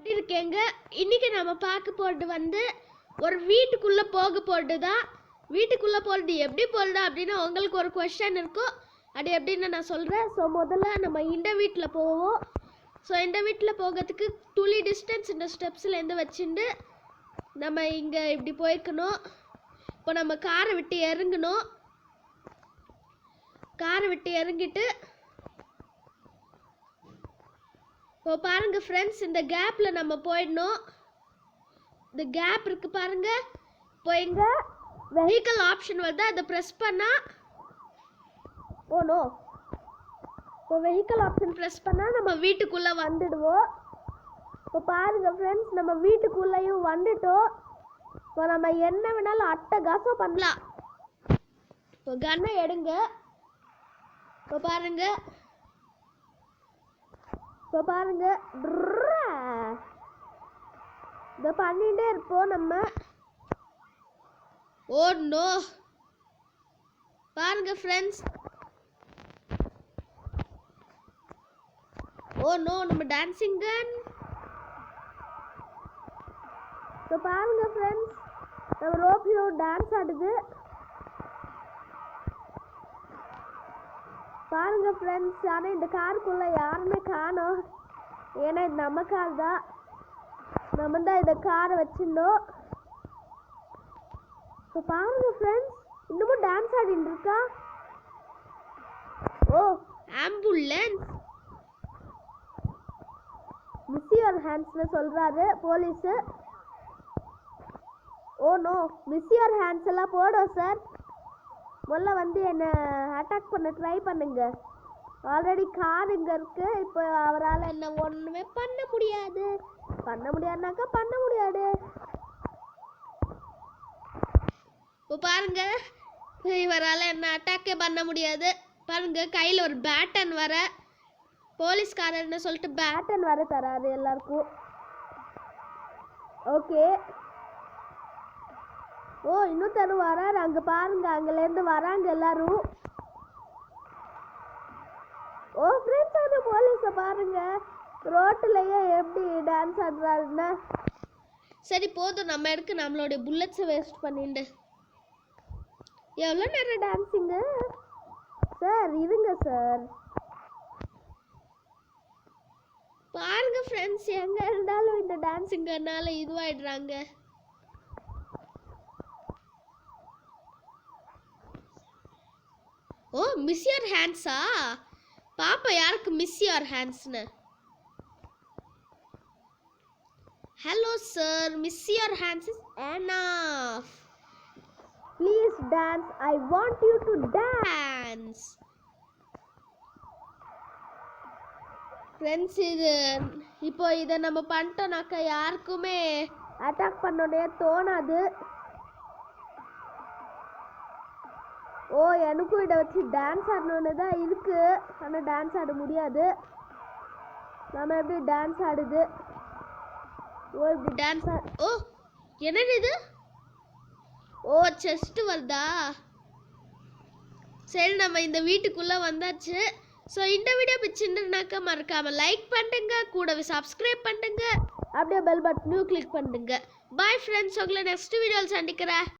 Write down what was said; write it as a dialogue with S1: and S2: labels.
S1: எப்படி இருக்கீங்க? இன்னைக்கு நம்ம பார்க்க போறது வந்து ஒரு வீட்டுக்குள்ள போக போறது தான். வீட்டுக்குள்ள போறது எப்படி போறது அப்படின்னு உங்களுக்கு ஒரு क्वेश्चन இருக்கும். அது எப்படின்னு நான் சொல்றேன். ஸோ முதல்ல நம்ம இந்த வீட்டில் போவோம். ஸோ இந்த வீட்டில் போகிறதுக்கு துளி டிஸ்டன்ஸ் இந்த ஸ்டெப்ஸ்லேருந்து வச்சுட்டு நம்ம இங்கே இப்படி போய்க்கணும். இப்போ நம்ம காரை விட்டு இறங்கணும். காரை விட்டு இறங்கிட்டு இப்போ பாருங்க ஃப்ரெண்ட்ஸ், இந்த கேப்ல நம்ம போயிடணும். இந்த கேப் இருக்கு பாருங்க. இப்போ எங்க வெஹிக்கிள் ஆப்ஷன் வருது, அதை ப்ரெஸ் பண்ணா நோ இப்போ வெஹிக்கிள் ஆப்ஷன் ப்ரெஸ் பண்ணா நம்ம வீட்டுக்குள்ள வந்துடுவோம். இப்போ பாருங்க ஃப்ரெண்ட்ஸ், நம்ம வீட்டுக்குள்ளேயும் வந்துட்டோம். இப்போ நம்ம என்ன வேணாலும் அட்டகாசம் பண்ணலாம். இப்போ கன்னை எடுங்க. இப்போ பாருங்க இதை பண்ணிட்டே இருப்போம் நம்ம. ஓ நோ, பாருங்க ஃப்ரெண்ட்ஸ், ஓ நோ, நம்ம டான்சிங் கன். இப்போ பாருங்க ஃப்ரெண்ட்ஸ், நம்ம ரோப்ல டான்ஸ் ஆடுது. பாருங்க ஃப்ரெண்ட்ஸ், ஆனால் இந்த காருக்குள்ள யாருமே காணோம். ஏன்னா இது நம்ம கார் தான், நம்ம தான் இந்த காரை வச்சிருந்தோம். இப்போ பாருங்க ஃப்ரெண்ட்ஸ், இன்னமும் டான்ஸ் ஆடிட்டு இருக்கா. ஓ ஆம்புலன்ஸ், மிஸ் யுவர் ஹேண்ட்ஸ்னு சொல்றாரு police. Oh no, miss your hands எல்லாம் போடும் சார். முதல்ல வந்து என்னை அட்டாக் பண்ண ட்ரை பண்ணுங்க. ஆல்ரெடி கார் இங்கே இருக்கு. இப்போ அவரால் என்ன ஒன்றுமே பண்ண முடியாது. பண்ண முடியாது. இப்போ பாருங்க, இவரால் என்ன அட்டாக்கே பண்ண முடியாது. பாருங்க, கையில் ஒரு பேட்டன் வர, போலீஸ்காரன்னு சொல்லிட்டு பேட்டன் வர தராரு எல்லாருக்கும். ஓகே, ஓ இன்னும் தரு வராரு. அங்கே பாருங்க, அங்கேருந்து வராங்க எல்லாரும். ஓ ஃப்ரெண்ட்ஸ், அந்த போலீஸை பாருங்க ரோட்டிலேயே எப்படி டான்ஸ் ஆடுறாருன்னு. சரி போதும், நம்ம எடுக்க நம்மளுடைய புல்லட்ஸை வேஸ்ட் பண்ணிட்டு. எவ்வளோ நேரம் டான்ஸிங்கு சார்? இருங்க சார். பாருங்க ஃப்ரெண்ட்ஸ், எங்கே இருந்தாலும் இந்த டான்ஸிங்கனால இதுவாயிடுறாங்க. ஓ மிஸ் யுவர் ஹேண்ட்ஸா? பாப்பா யாருக்கு மிஸ் யுவர் ஹேண்ட்ஸ்னு. Hello sir, miss your hands is enough. Please dance, I want you to dance. Friends, இப்போ இதை நம்ம பண்ணிட்டோம்னாக்கா யாருக்குமே அட்டாக் பண்ணோன்னே தோணாது. ஓ எனக்கும் இதை வச்சு டான்ஸ் ஆடணுன்னு தான் இருக்கு, ஆனால் டான்ஸ் ஆட முடியாது. நம்ம எப்படி டான்ஸ் ஆடுது? ஓ இப்படி டான்ஸ் ஓ என்னது இது? ஓ செஸ்ட் வருதா? சரி, நம்ம இந்த வீட்டுக்குள்ளே வந்தாச்சு. ஸோ இந்த வீடியோ பிடிச்சிருந்துனாக்கா மறக்காமல் லைக் பண்ணுங்க, கூடவே சப்ஸ்கிரைப் பண்ணுங்க, அப்படியே பெல் பட்டனையும் கிளிக் பண்ணுங்க. பாய் ஃப்ரெண்ட்ஸ், உங்களை நெக்ஸ்ட் வீடியோவில் சந்திக்கிறேன்.